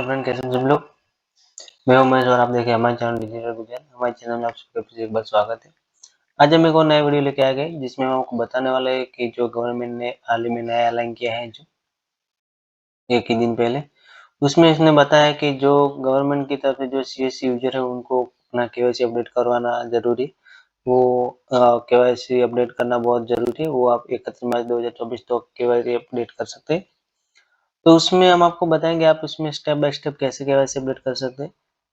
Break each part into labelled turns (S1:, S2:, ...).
S1: Friend, कैसे हैं सब लोग। मैं हूं महेश और आप देखें हमारे चैनल डिजिटल विज्ञान। हमारे चैनल में आप सबका फिर से एक बार स्वागत है। आज हम एक और नया वीडियो लेके आ गए जिसमें हम आपको बताने वाले हैं कि जो गवर्नमेंट ने हाल ही में नया ऐलान किया है जो एक ही दिन पहले, उसमें इसने बताया कि जो गवर्नमेंट की तरफ से जो सीएससी यूजर है उनको अपना केवाईसी अपडेट करवाना जरूरी। वो केवाईसी अपडेट करना बहुत जरूरी है। वो आप 31 मार्च 2024 तक केवाईसी अपडेट कर सकते हैं। तो उसमें हम आपको बताएंगे आप उसमें स्टेप बाय स्टेप कैसे केवाईसी अपडेट कर सकते हैं।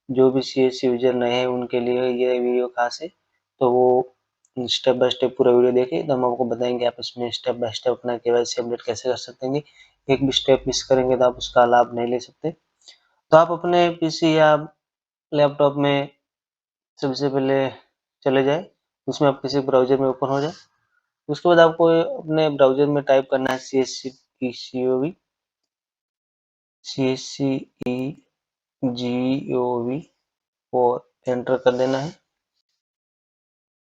S1: जो भी सीएससी यूजर नए हैं उनके लिए ये वीडियो खास है, तो वो स्टेप बाय स्टेप पूरा वीडियो देखें। तो हम आपको बताएंगे आप इसमें स्टेप बाय स्टेप अपना केवाईसी अपडेट कैसे कर सकते हैं। एक भी स्टेप मिस करेंगे तो आप उसका लाभ नहीं ले सकते। तो आप अपने पीसी या लैपटॉप में सबसे पहले चले जाए, उसमें आप किसी ब्राउजर में ओपन हो जाए। उसके बाद आपको अपने ब्राउजर में टाइप करना है CSCEGOV और एंटर कर देना है।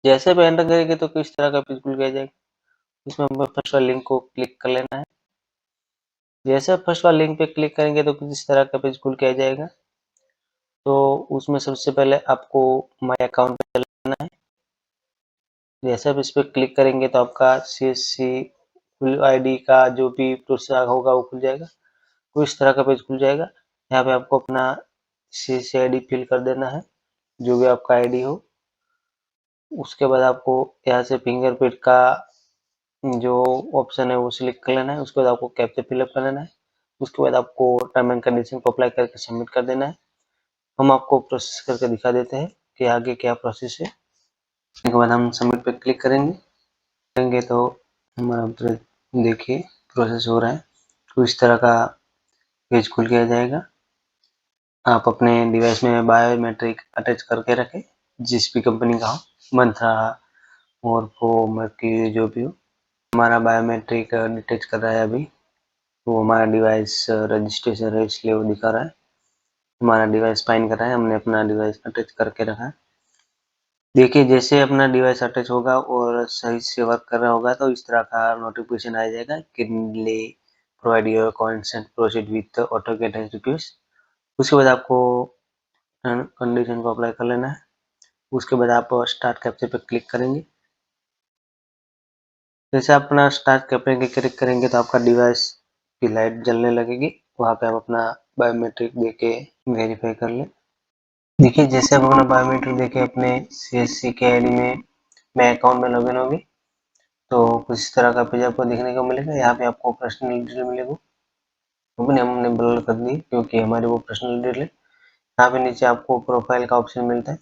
S1: जैसे भी एंटर करेंगे तो किस तरह का पेज खुल के आ जाएगा। इसमें हमें फर्स्ट वाले लिंक को क्लिक कर लेना है। जैसे फर्स्ट वाले लिंक पे क्लिक करेंगे तो किस तरह का पेज खुल के आ जाएगा। तो उसमें सबसे पहले आपको माय अकाउंट पे चलना है। जैसे आप इस पर क्लिक करेंगे तो आपका CSC ID का जो भी प्रोसेस होगा वो खुल जाएगा। तो इस तरह का पेज खुल जाएगा। यहाँ पे आपको अपना CSC ID फिल कर देना है, जो भी आपका ID हो। उसके बाद आपको यहाँ से फिंगरप्रिंट का जो ऑप्शन है वो सिलेक्ट कर लेना है। उसके बाद आपको कैप्चा फिलअप कर लेना है। उसके बाद आपको टर्म एंड कंडीशन को अप्लाई करके सबमिट कर देना है। हम आपको प्रोसेस करके दिखा देते हैं कि आगे क्या प्रोसेस है। उसके बाद हम सबमिट पे क्लिक करेंगे तो हमारा देखिए प्रोसेस हो रहा है। तो इस तरह का पेज खुल के आ जाएगा। आप अपने डिवाइस में बायोमेट्रिक अटैच करके रखें, जिस भी कंपनी का हो, मंत्रा और मर्क्यूरी जो भी हो। हमारा बायोमेट्रिक डिटेक्ट कर रहा है अभी, तो हमारा डिवाइस रजिस्ट्रेशन है इसलिए वो दिखा रहा है। हमारा डिवाइस फाइन कर रहा है, हमने अपना डिवाइस अटैच करके रखा है। देखिए जैसे अपना डिवाइस अटैच होगा और सही से वर्क कर रहा होगा तो इस तरह का नोटिफिकेशन आ जाएगा कि provide your consent proceed with ऑटोकेट request. उसके बाद आपको कंडीशन को अप्लाई कर लेना है। उसके बाद आप स्टार्ट कैप्चर पर क्लिक करेंगे। जैसे अपना स्टार्ट कैप्चर पे क्लिक करेंगे तो आपका डिवाइस की लाइट जलने लगेगी। वहाँ पे आप अपना बायोमेट्रिक देके वेरीफाई कर लें। देखिए जैसे आप अपना बायोमेट्रिक देके अपने CSC के आईडी में अकाउंट में लॉगिन होगी तो कुछ इस तरह का पेज आपको देखने को मिलेगा। यहाँ पे आपको पर्सनल डिटेल मिलेगा, हमने ब्लर कर दी क्योंकि हमारी वो पर्सनल डिटेल है। यहाँ पे नीचे आपको प्रोफाइल का ऑप्शन मिलता है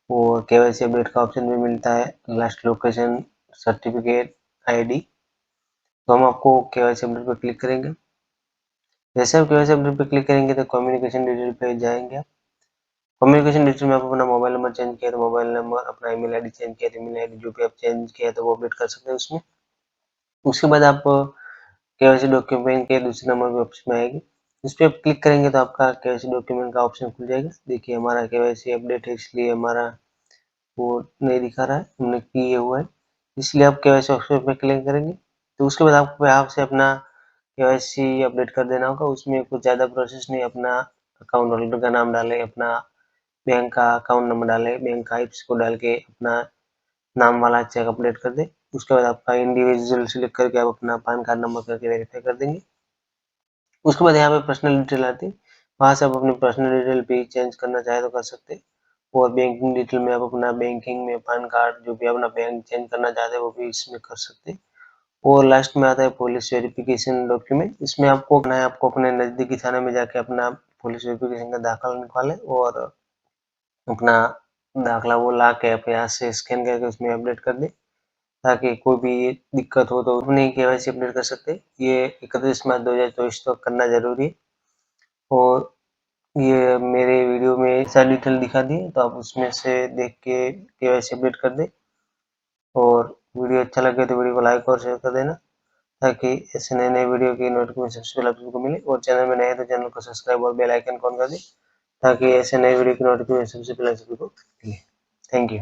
S1: और KYC अपडेट का ऑप्शन भी मिलता है, लास्ट लोकेशन, सर्टिफिकेट, ID। तो हम आपको KYC अपडेट पर क्लिक करेंगे। जैसे आप KYC अपडेट पर क्लिक करेंगे तो कम्युनिकेशन डिटेल पे जाएंगे आप। कम्युनिकेशन डिटेल में आप अपना मोबाइल नंबर चेंज किया तो मोबाइल नंबर, अपना ईमेल आईडी चेंज किया तो ईमेल आईडी, जो भी आप चेंज किया तो वो अपडेट कर सकते हैं उसमें। उसके बाद आप KYC डॉक्यूमेंट के दूसरे नंबर पे ऑप्शन में आएगी, इस पर आप क्लिक करेंगे तो आपका KYC डॉक्यूमेंट का ऑप्शन खुल जाएगा। देखिए हमारा KYC अपडेट है इसलिए हमारा वो नहीं दिखा रहा है, हमने किया हुआ है, इसलिए आप KYC ऑप्शन पे क्लिक करेंगे। तो उसके बाद आपको यहाँ से अपना KYC अपडेट कर देना होगा। उसमें कुछ ज़्यादा प्रोसेस नहीं, अपना अकाउंट होल्डर का नाम डालें, अपना बैंक का अकाउंट नंबर डालें, बैंक का आईएफएससी कोड डाल के अपना नाम वाला चेक अपडेट कर दें। उसके बाद आपका इंडिविजुअल सिलेक्ट करके आप अपना पैन कार्ड नंबर करके वेरीफाई कर देंगे। उसके बाद यहाँ पे पर्सनल डिटेल आती है, वहाँ से आप अपनी पर्सनल डिटेल भी चेंज करना चाहे तो कर सकते हैं। और बैंकिंग डिटेल में आप अपना बैंकिंग में पैन कार्ड जो भी अपना बैंक चेंज करना चाहते हैं वो भी इसमें कर सकते हैं। और लास्ट में आता है पुलिस वेरिफिकेशन डॉक्यूमेंट। इसमें आपको करना है, आपको अपने नज़दीकी थाने में जाके अपना पुलिस वेरिफिकेशन का दाखिला निकालें और अपना दाखिला वो ला के आप यहाँ से स्कैन करके उसमें अपडेट कर दें, ताकि कोई भी दिक्कत हो तो अपने KYC अपडेट कर सकते हैं। ये 31 मार्च 2024 तक करना जरूरी है। और ये मेरे वीडियो में सारी डिटेल दिखा दी है, तो आप उसमें से देख के KYC अपडेट कर दें। और वीडियो अच्छा लगे तो वीडियो को लाइक और शेयर कर देना, ताकि ऐसे नए नए वीडियो की नोटिफिकेशन सबसे पहले आप सबको मिले। और चैनल में नए हैं तो चैनल को सब्सक्राइब और बेल आइकन ऑन कर दें, ताकि ऐसे नए वीडियो की नोटिफिकेशन सबसे पहले सभी को मिले। Thank you.